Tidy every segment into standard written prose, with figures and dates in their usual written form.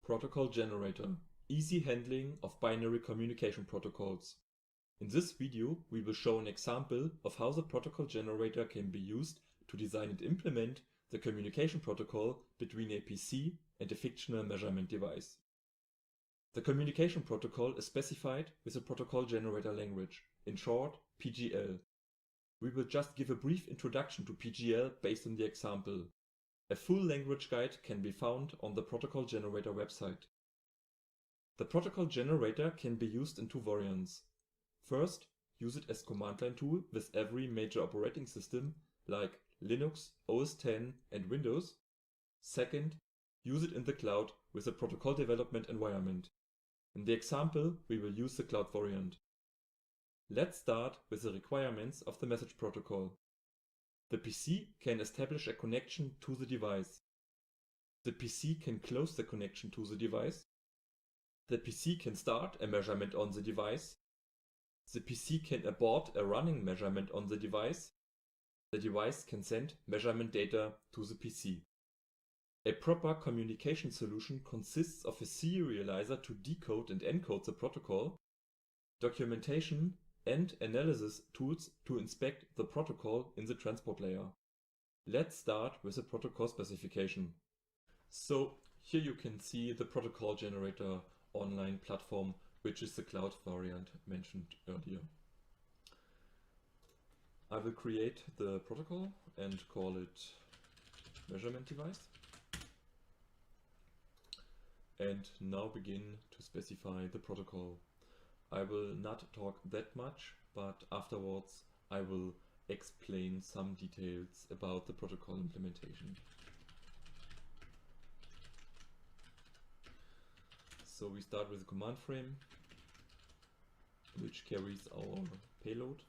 Protocol generator. Easy handling of binary communication protocols. In this video, we will show an example of how the protocol generator can be used to design and implement the communication protocol between a PC and a fictional measurement device. The communication protocol is specified with a protocol generator language, in short, PGL. We will just give a brief introduction to PGL based on the example. A full language guide can be found on the protocol generator website. The protocol generator can be used in two variants. First, use it as command line tool with every major operating system like Linux, OS X and Windows. Second, use it in the cloud with a protocol development environment. In the example, we will use the cloud variant. Let's start with the requirements of the message protocol. The PC can establish a connection to the device. The PC can close the connection to the device. The PC can start a measurement on the device. The PC can abort a running measurement on the device. The device can send measurement data to the PC. A proper communication solution consists of a serializer to decode and encode the protocol, documentation and analysis tools to inspect the protocol in the transport layer. Let's start with the protocol specification. So here you can see the protocol generator online platform, which is the cloud variant mentioned earlier. I will create the protocol and call it measurement device. And now begin to specify the protocol. I will not talk that much, but afterwards I will explain some details about the protocol implementation. So we start with the command frame, which carries our payload.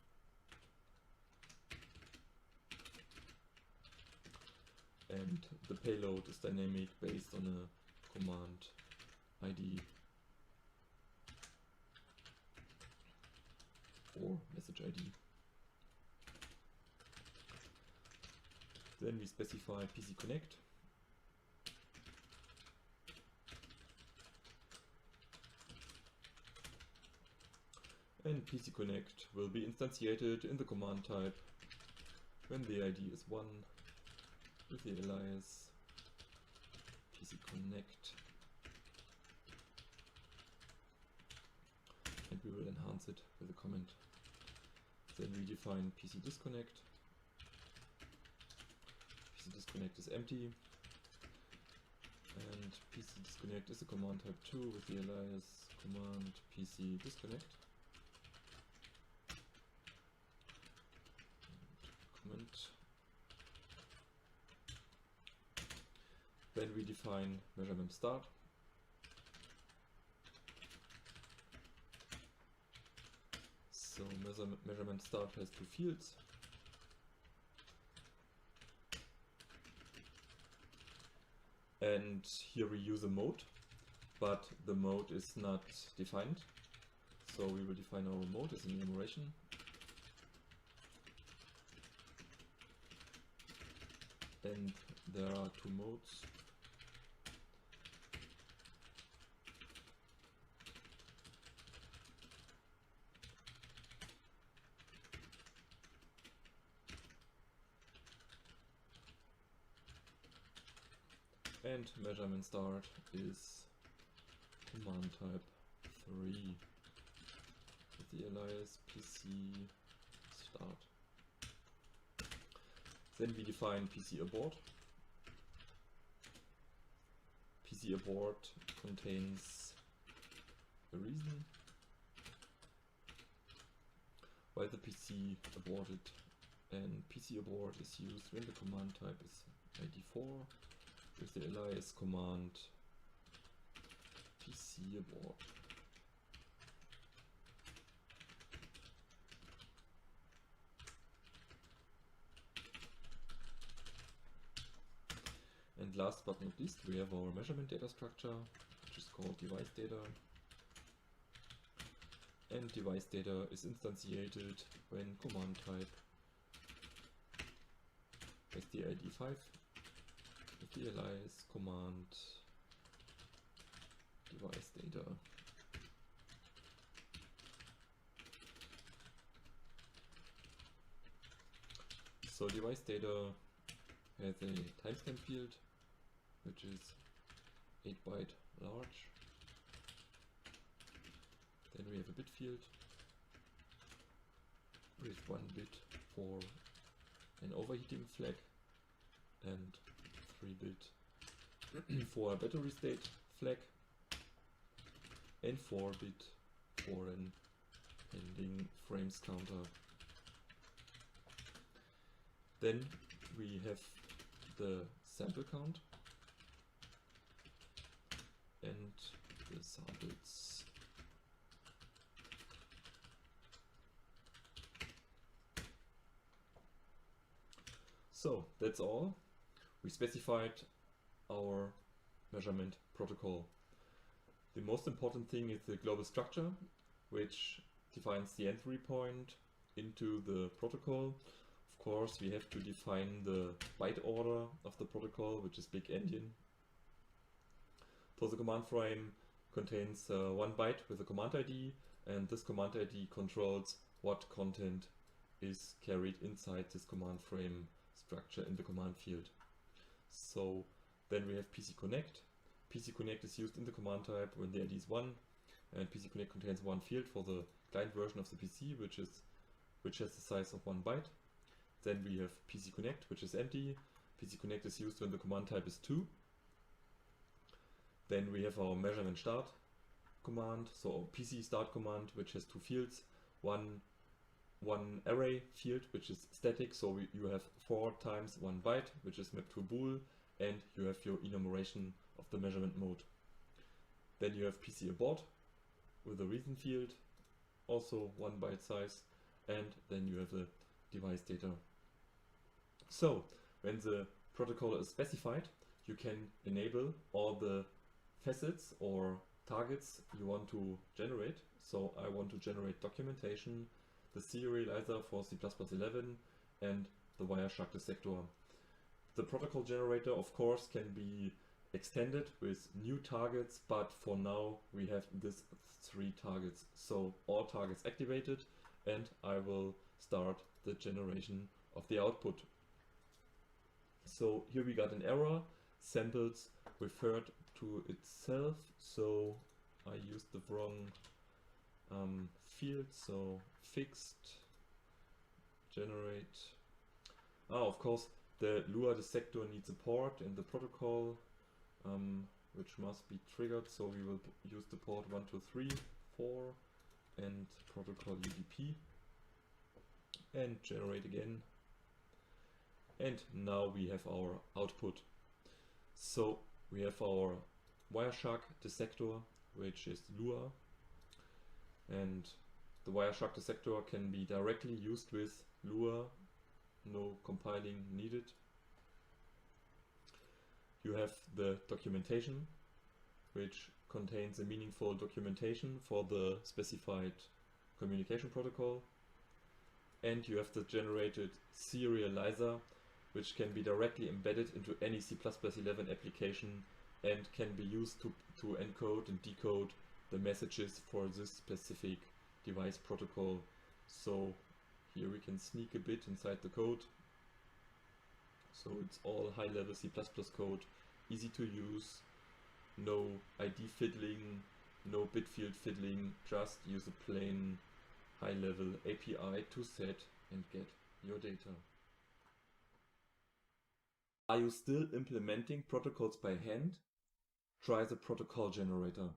And the payload is dynamic based on a command ID or message ID. Then we specify PC connect. And PC connect will be instantiated in the command type when the ID is 1 with the alias PC connect. And we will enhance it with a comment. Then we define PC disconnect. PC disconnect is empty. And PC disconnect is a command type 2 with the alias command PC disconnect. And comment. Then we define measurement start. So measurement start has two fields. And here we use a mode, but the mode is not defined. So we will define our mode as an enumeration. And there are two modes. And measurement start is command type 3 with the alias PC start. Then we define PC abort. PC abort contains a reason why the PC aborted, and PC abort is used when the command type is ID4 with the alias command PC abort. And last but not least, we have our measurement data structure, which is called device data. And device data is instantiated when command type has the ID 5 with the alias command device data. So device data has a timestamp field, which is 8 byte large. Then we have a bit field with 1 bit for an overheating flag and 3 bit for a battery state flag and 4 bit for an pending frames counter. Then we have the sample count and the samples. So that's all. We specified our measurement protocol. The most important thing is the global structure, which defines the entry point into the protocol. Of course, we have to define the byte order of the protocol, which is big endian. So the command frame contains 1 byte with a command ID, and this command ID controls what content is carried inside this command frame structure in the command field. So then we have PC Connect. PC Connect is used in the command type when the ID is 1, and PC Connect contains 1 field for the client version of the PC, which has the size of 1 byte. Then we have PC Connect, which is empty. PC Connect is used when the command type is 2. Then we have our measurement start command, so PC start command, which has 2 fields. One array field, which is static, so you have 4 times 1 byte, which is mapped to a bool, and you have your enumeration of the measurement mode. Then you have PC abort with a reason field, also 1 byte size, and then you have the device data. So when the protocol is specified, you can enable all the facets or targets you want to generate. So I want to generate documentation, the serializer for C++11, and the Wireshark dissector. The protocol generator, of course, can be extended with new targets, but for now we have these 3 targets. So all targets activated, and I will start the generation of the output. So here we got an error, samples referred to itself, so I used the wrong field, so fixed generate. Of course, the Lua dissector needs a port in the protocol, which must be triggered, so we will use the port 123.4 and protocol UDP and generate again. And now we have our output. So we have our Wireshark dissector, which is Lua, and the Wireshark dissector can be directly used with Lua, no compiling needed. You have the documentation, which contains a meaningful documentation for the specified communication protocol, and you have the generated serializer, which can be directly embedded into any C++11 application and can be used to encode and decode the messages for this specific device protocol. So here we can sneak a bit inside the code. So it's all high-level C++ code, easy to use, no ID fiddling, no bit field fiddling, just use a plain high-level API to set and get your data. Are you still implementing protocols by hand? Try the protocol generator.